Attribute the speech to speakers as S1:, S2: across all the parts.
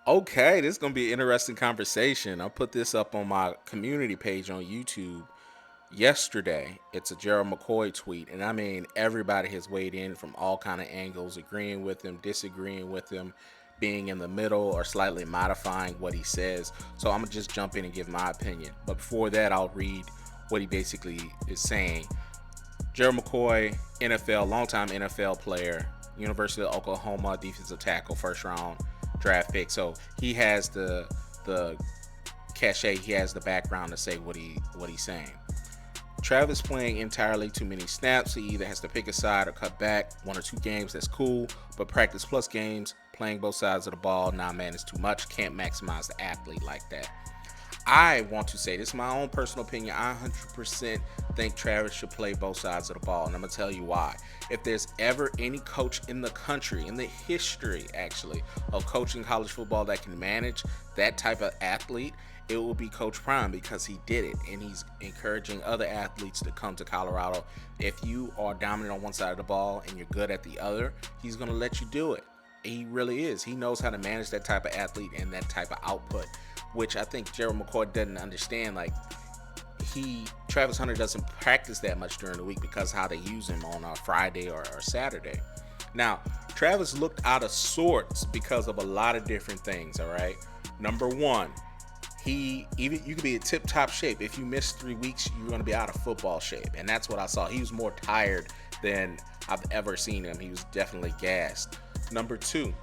S1: Okay, this is gonna be an interesting conversation. I'll put this up on my community page on YouTube yesterday. It's a Gerald McCoy tweet, and I mean everybody has weighed in from all kind of angles, agreeing with him, disagreeing with him, being in the middle, or slightly modifying what he says. So I'm gonna just jump in and give my opinion. But before that, I'll read what he basically is saying. Gerald McCoy, NFL, longtime NFL player, University of Oklahoma defensive tackle, first round draft pick. So he has the cachet, he has the background to say what he's saying. Travis playing entirely too many snaps. He either has to pick a side or cut back. 1 or 2 games, that's cool. But practice plus games, playing both sides of the ball, nah man, it's too much. Can't maximize the athlete like that. I want to say this is my own personal opinion. I 100% think Travis should play both sides of the ball, and I'm gonna tell you why. If there's ever any coach in the country, in the history actually, of coaching college football that can manage that type of athlete, it will be Coach Prime because he did it, and he's encouraging other athletes to come to Colorado. If you are dominant on one side of the ball and you're good at the other, he's gonna let you do it. He really is. He knows how to manage that type of athlete and that type of output, which I think Gerald McCoy doesn't understand. Like Travis Hunter doesn't practice that much during the week because how they use him on a Friday or Saturday. Now, Travis looked out of sorts because of a lot of different things. All right, number one, you could be in tip top shape. If you miss 3 weeks, you're going to be out of football shape, and that's what I saw. He was more tired than I've ever seen him. He was definitely gassed. Number two,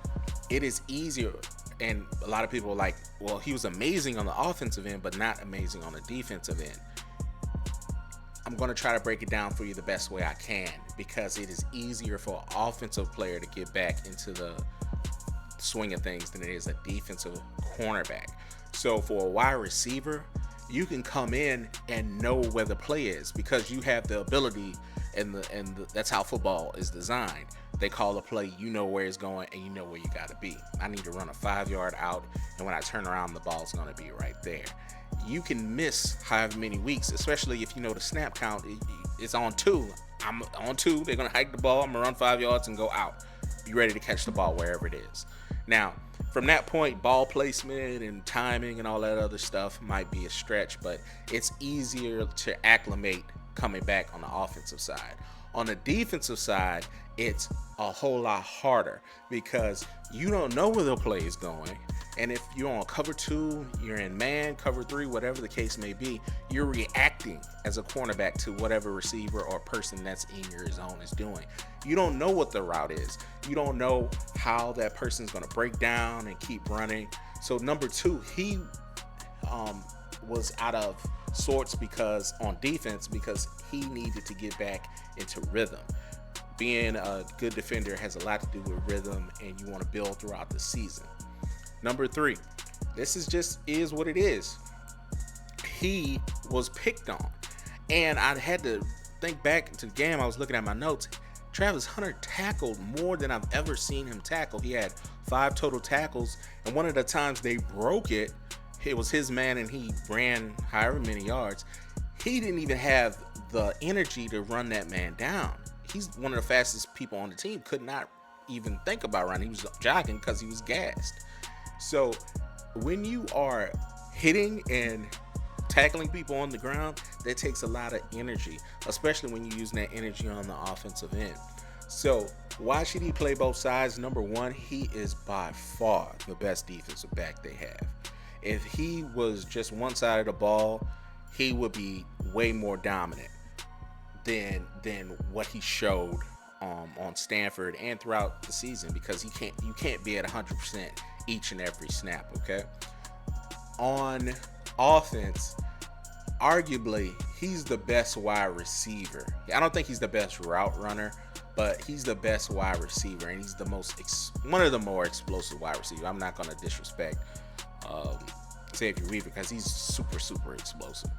S1: it is easier, and a lot of people are like, well, he was amazing on the offensive end, but not amazing on the defensive end. I'm going to try to break it down for you the best way I can because it is easier for an offensive player to get back into the swing of things than it is a defensive cornerback. So for a wide receiver, you can come in and know where the play is because you have the ability, that's how football is designed. They call a play, you know where it's going, and you know where you got to be. I need to run a 5 yard out, and when I turn around, the ball's going to be right there. You can miss however many weeks, especially if you know the snap count. It's on two. I'm on two. They're going to hike the ball. I'm going to run 5 yards and go out. Be ready to catch the ball wherever it is. Now, from that point, ball placement and timing and all that other stuff might be a stretch, but it's easier to acclimate coming back on the offensive side. On the defensive side, it's a whole lot harder because you don't know where the play is going. And if you're on cover two, you're in man, cover three, whatever the case may be, you're reacting as a cornerback to whatever receiver or person that's in your zone is doing. You don't know what the route is. You don't know how that person's going to break down and keep running. So number two, he was out of sorts because on defense because he needed to get back into rhythm. Being a good defender has a lot to do with rhythm, and you want to build throughout the season. Number three, this is what it is. He was picked on, and I had to think back to the game. I was looking at my notes. Travis Hunter tackled more than I've ever seen him tackle. He had 5 total tackles, and one of the times they broke it, it was his man, and he ran however many yards. He didn't even have the energy to run that man down. He's one of the fastest people on the team. Could not even think about running. He was jogging because he was gassed. So when you are hitting and tackling people on the ground, that takes a lot of energy, especially when you're using that energy on the offensive end. So why should he play both sides? Number one, he is by far the best defensive back they have. If he was just one side of the ball, he would be way more dominant than what he showed on Stanford and throughout the season because you can't be at 100% each and every snap. Okay, on offense, arguably he's the best wide receiver. I don't think he's the best route runner, but he's the best wide receiver, and he's the one of the more explosive wide receivers. I'm not going to disrespect Xavier Weaver because he's super explosive.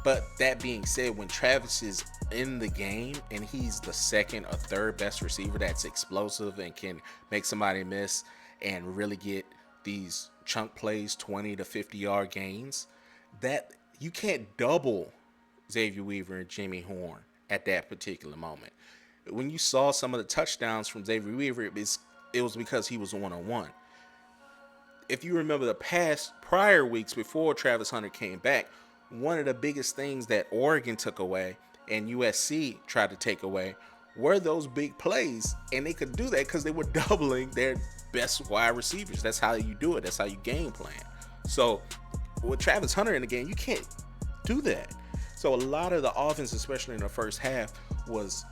S1: But that being said, when Travis is in the game and he's the second or third best receiver that's explosive and can make somebody miss and really get these chunk plays, 20 to 50 yard gains, that you can't double Xavier Weaver and Jimmy Horn at that particular moment. When you saw some of the touchdowns from Xavier Weaver, it was because he was one-on-one. if you remember the prior weeks before Travis Hunter came back, one of the biggest things that Oregon took away and USC tried to take away were those big plays. And they could do that because they were doubling their best wide receivers. That's how you do it. That's how you game plan. So with Travis Hunter in the game, you can't do that. So a lot of the offense, especially in the first half, was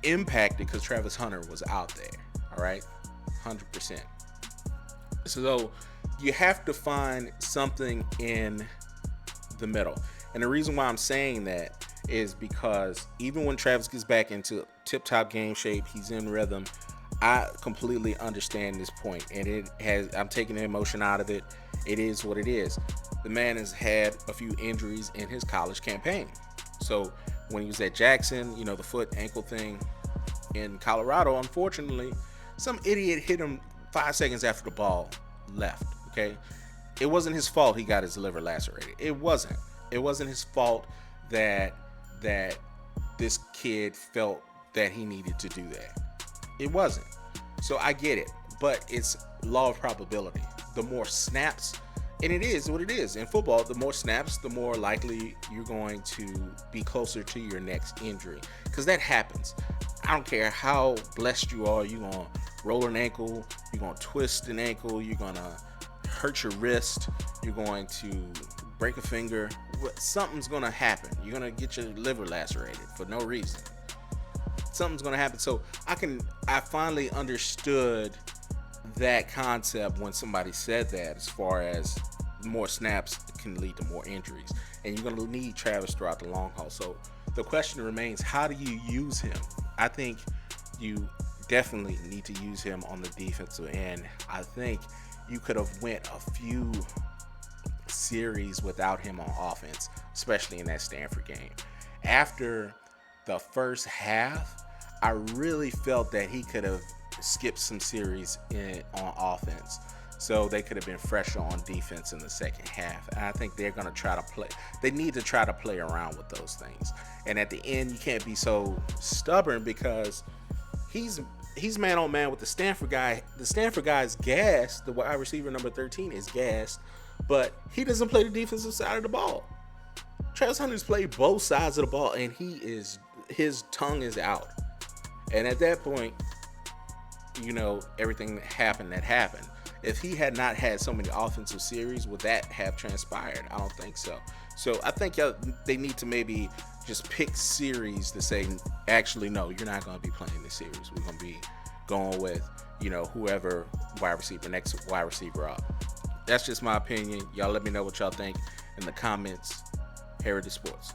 S1: impacted because Travis Hunter was out there. All right, 100%. So you have to find something in the middle. And the reason why I'm saying that is because even when Travis gets back into tip-top game shape, he's in rhythm, I completely understand this point. And I'm taking the emotion out of it. It is what it is. The man has had a few injuries in his college campaign. So when he was at Jackson, the foot ankle thing in Colorado, unfortunately, some idiot hit him 5 seconds after the ball left. Okay. It wasn't his fault he got his liver lacerated. It wasn't his fault that this kid felt that he needed to do that. It wasn't. So I get it, but it's law of probability. The more snaps, and it is what it is in football, the more snaps, the more likely you're going to be closer to your next injury, because that happens. I don't care how blessed you are, you're going to roll an ankle, you're going to twist an ankle, you're going to hurt your wrist, you're going to break a finger. Something's going to happen. You're going to get your liver lacerated for no reason. Something's going to happen. So I finally understood that concept when somebody said that, as far as more snaps can lead to more injuries, and you're going to need Travis throughout the long haul. So the question remains, how do you use him? I think you definitely need to use him on the defensive end. I think you could have went a few series without him on offense, especially in that Stanford game. After the first half, I really felt that he could have skipped some series on offense, so they could have been fresher on defense in the second half. And I think they're going to try to play. They need to try to play around with those things. And at the end, you can't be so stubborn, because he's man on man with the Stanford guy. The Stanford guy is gassed. The wide receiver number 13 is gassed, but he doesn't play the defensive side of the ball. Travis Hunter's played both sides of the ball, and his tongue is out. And at that point, everything that happened. If he had not had so many offensive series, would that have transpired? I don't think so. So I think they need to maybe just pick series to say, actually, no, you're not going to be playing this series. We're going to be going with, whoever next wide receiver up. That's just my opinion. Y'all let me know what y'all think in the comments. Heritage Sports.